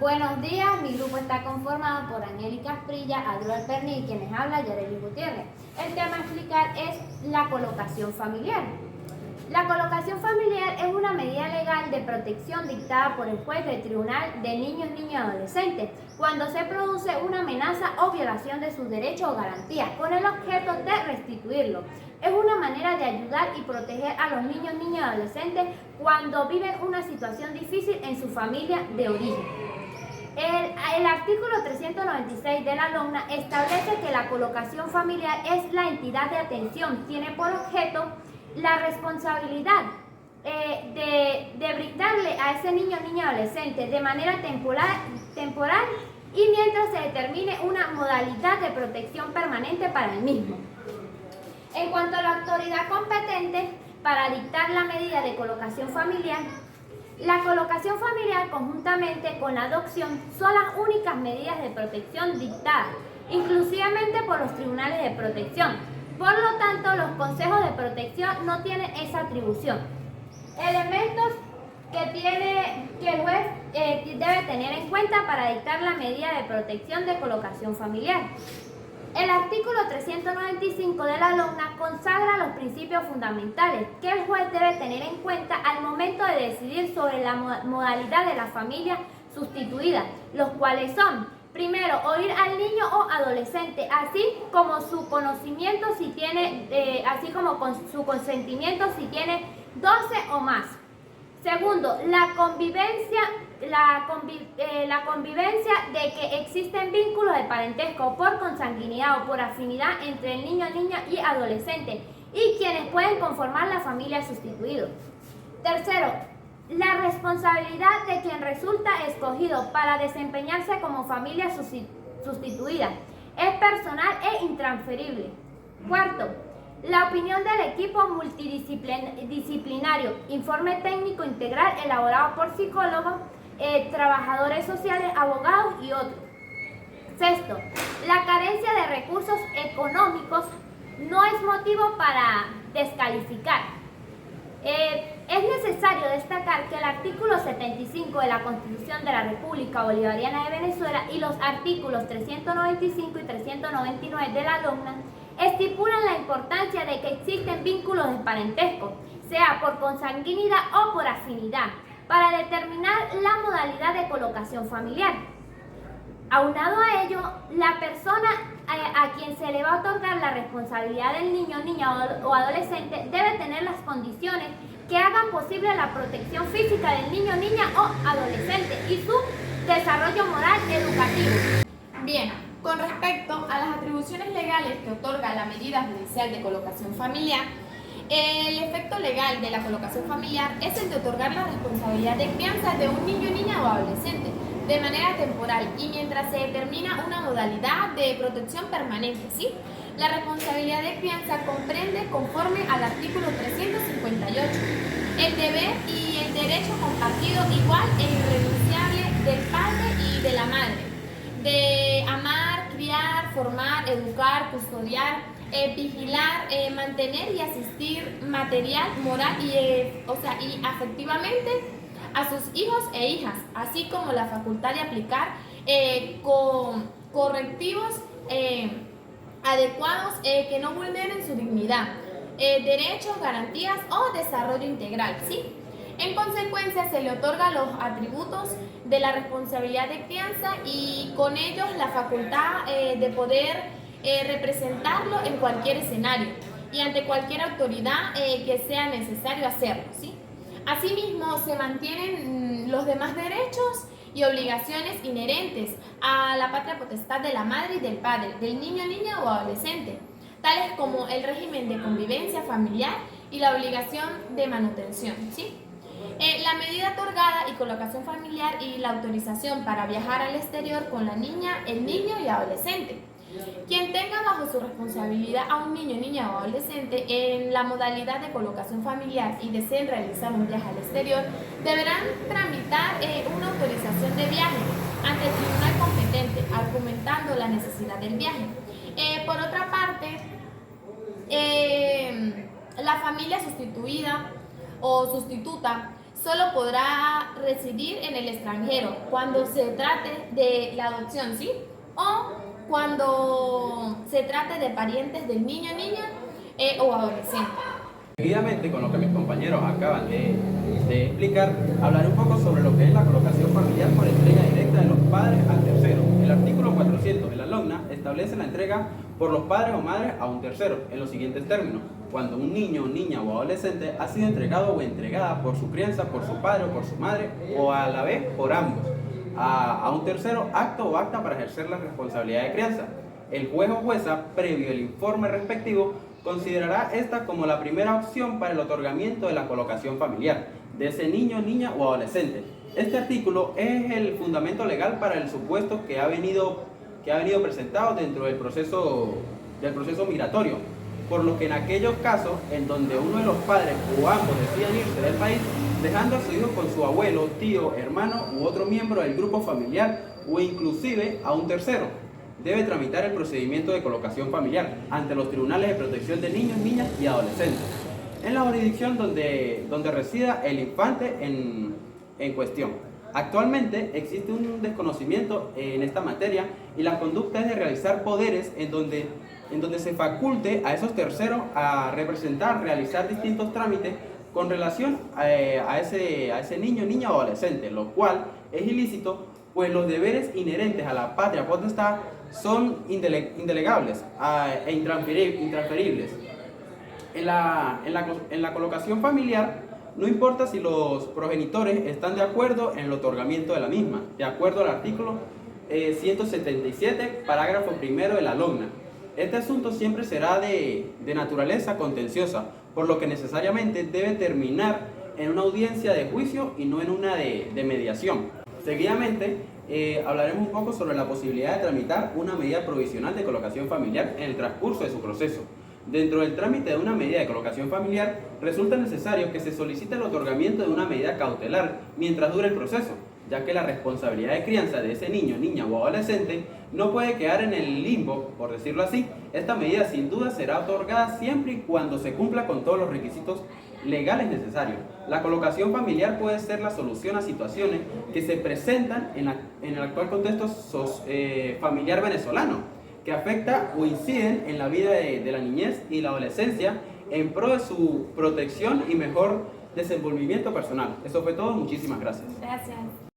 Buenos días, mi grupo está conformado por Angélica Asprilla, Adroel Pernil, quienes habla Yareli Gutiérrez. El tema a explicar es la colocación familiar. La colocación familiar es una medida legal de protección dictada por el juez del Tribunal de Niños, Niñas y Adolescentes cuando se produce una amenaza o violación de sus derechos o garantías con el objeto de restituirlo. Es una manera de ayudar y proteger a los niños, niñas y adolescentes cuando viven una situación difícil en su familia de origen. El artículo 396 de la LOMNA establece que la colocación familiar es la entidad de atención, tiene por objeto la responsabilidad de brindarle a ese niño, niña y adolescente de manera temporal y mientras se determine una modalidad de protección permanente para el mismo. En cuanto a la autoridad competente para dictar la medida de colocación familiar, la colocación familiar conjuntamente con la adopción son las únicas medidas de protección dictadas, inclusivamente por los tribunales de protección. Por lo tanto, los consejos de protección no tienen esa atribución. Elementos que el juez debe tener en cuenta para dictar la medida de protección de colocación familiar. El artículo 395 de la LOMNA consagra los principios fundamentales que el juez debe tener en cuenta al momento de decidir sobre la modalidad de la familia sustituida, los cuales son: primero, oír al niño o adolescente, así como su conocimiento si tiene, así como con su consentimiento si tiene 12 o más. Segundo, la convivencia de que existen vínculos de parentesco por consanguinidad o por afinidad entre el niño, niña y adolescente y quienes pueden conformar la familia sustituida. Tercero, la responsabilidad de quien resulta escogido para desempeñarse como familia sustituida es personal e intransferible. Cuarto, la opinión del equipo multidisciplinario, informe técnico integral elaborado por psicólogos, trabajadores sociales, abogados y otros. Sexto, la carencia de recursos económicos no es motivo para descalificar. Es necesario destacar que el artículo 75 de la Constitución de la República Bolivariana de Venezuela y los artículos 395 y 399 de la LOMNA estipulan la importancia de que existen vínculos de parentesco, sea por consanguinidad o por afinidad, para determinar la modalidad de colocación familiar. Aunado a ello, la persona a quien se le va a otorgar la responsabilidad del niño, niña o adolescente debe tener las condiciones que hagan posible la protección física del niño, niña o adolescente y su desarrollo moral educativo. Bien, con respecto a las atribuciones legales que otorga la medida judicial de colocación familiar, el efecto legal de la colocación familiar es el de otorgar la responsabilidad de crianza de un niño, niña o adolescente de manera temporal y mientras se determina una modalidad de protección permanente, ¿sí? La responsabilidad de crianza comprende, conforme al artículo 358, el deber y el derecho compartido igual e irrenunciable del padre y de la madre, de amar, criar, formar, educar, custodiar, vigilar, mantener y asistir material, moral y afectivamente a sus hijos e hijas, así como la facultad de aplicar correctivos adecuados que no vulneren su dignidad, derechos, garantías o desarrollo integral, ¿sí? En consecuencia, se le otorga los atributos de la responsabilidad de crianza y con ellos la facultad de poder representarlo en cualquier escenario y ante cualquier autoridad que sea necesario hacerlo, ¿sí? Asimismo, se mantienen los demás derechos y obligaciones inherentes a la patria potestad de la madre y del padre, del niño, niña o adolescente, tales como el régimen de convivencia familiar y la obligación de manutención, ¿sí? La medida otorgada y colocación familiar y la autorización para viajar al exterior con la niña, el niño y adolescente. Quien tenga bajo su responsabilidad a un niño, niña o adolescente en la modalidad de colocación familiar y deseen realizar un viaje al exterior, deberán tramitar una autorización de viaje ante el tribunal competente, argumentando la necesidad del viaje. Por otra parte, la familia sustituida o sustituta solo podrá residir en el extranjero cuando se trate de la adopción, ¿sí? O cuando se trate de parientes del niño, niña o adolescente. Seguidamente, con lo que mis compañeros acaban de explicar, hablaré un poco sobre lo que es la colocación familiar por entrega directa de los padres al tercero. El artículo 400 de la LOGNA establece la entrega por los padres o madres a un tercero en los siguientes términos: cuando un niño, niña o adolescente ha sido entregado o entregada por su crianza, por su padre o por su madre, o a la vez por ambos, a un tercero acto o acta para ejercer la responsabilidad de crianza. El juez o jueza, previo el informe respectivo, considerará esta como la primera opción para el otorgamiento de la colocación familiar de ese niño, niña o adolescente. Este artículo es el fundamento legal para el supuesto que ha venido presentado dentro del proceso migratorio, por lo que en aquellos casos en donde uno de los padres o ambos decidan irse del país, dejando a su hijo con su abuelo, tío, hermano u otro miembro del grupo familiar o inclusive a un tercero, debe tramitar el procedimiento de colocación familiar ante los tribunales de protección de niños, niñas y adolescentes, en la jurisdicción donde resida el infante en cuestión. Actualmente existe un desconocimiento en esta materia y la conducta es de realizar poderes en donde se faculte a esos terceros a realizar distintos trámites con relación a ese niño, niña o adolescente, lo cual es ilícito, pues los deberes inherentes a la patria potestad son indelegables e intransferibles. En la colocación familiar, no importa si los progenitores están de acuerdo en el otorgamiento de la misma, de acuerdo al artículo 177, parágrafo primero de la LOGNA. Este asunto siempre será de naturaleza contenciosa, por lo que necesariamente debe terminar en una audiencia de juicio y no en una de mediación. Seguidamente, hablaremos un poco sobre la posibilidad de tramitar una medida provisional de colocación familiar en el transcurso de su proceso. Dentro del trámite de una medida de colocación familiar, resulta necesario que se solicite el otorgamiento de una medida cautelar mientras dure el proceso, ya que la responsabilidad de crianza de ese niño, niña o adolescente no puede quedar en el limbo, por decirlo así. Esta medida sin duda será otorgada siempre y cuando se cumpla con todos los requisitos legales necesarios. La colocación familiar puede ser la solución a situaciones que se presentan en el actual contexto familiar venezolano, que afecta o inciden en la vida de la niñez y la adolescencia en pro de su protección y mejor desenvolvimiento personal. Eso fue todo, muchísimas gracias. Gracias.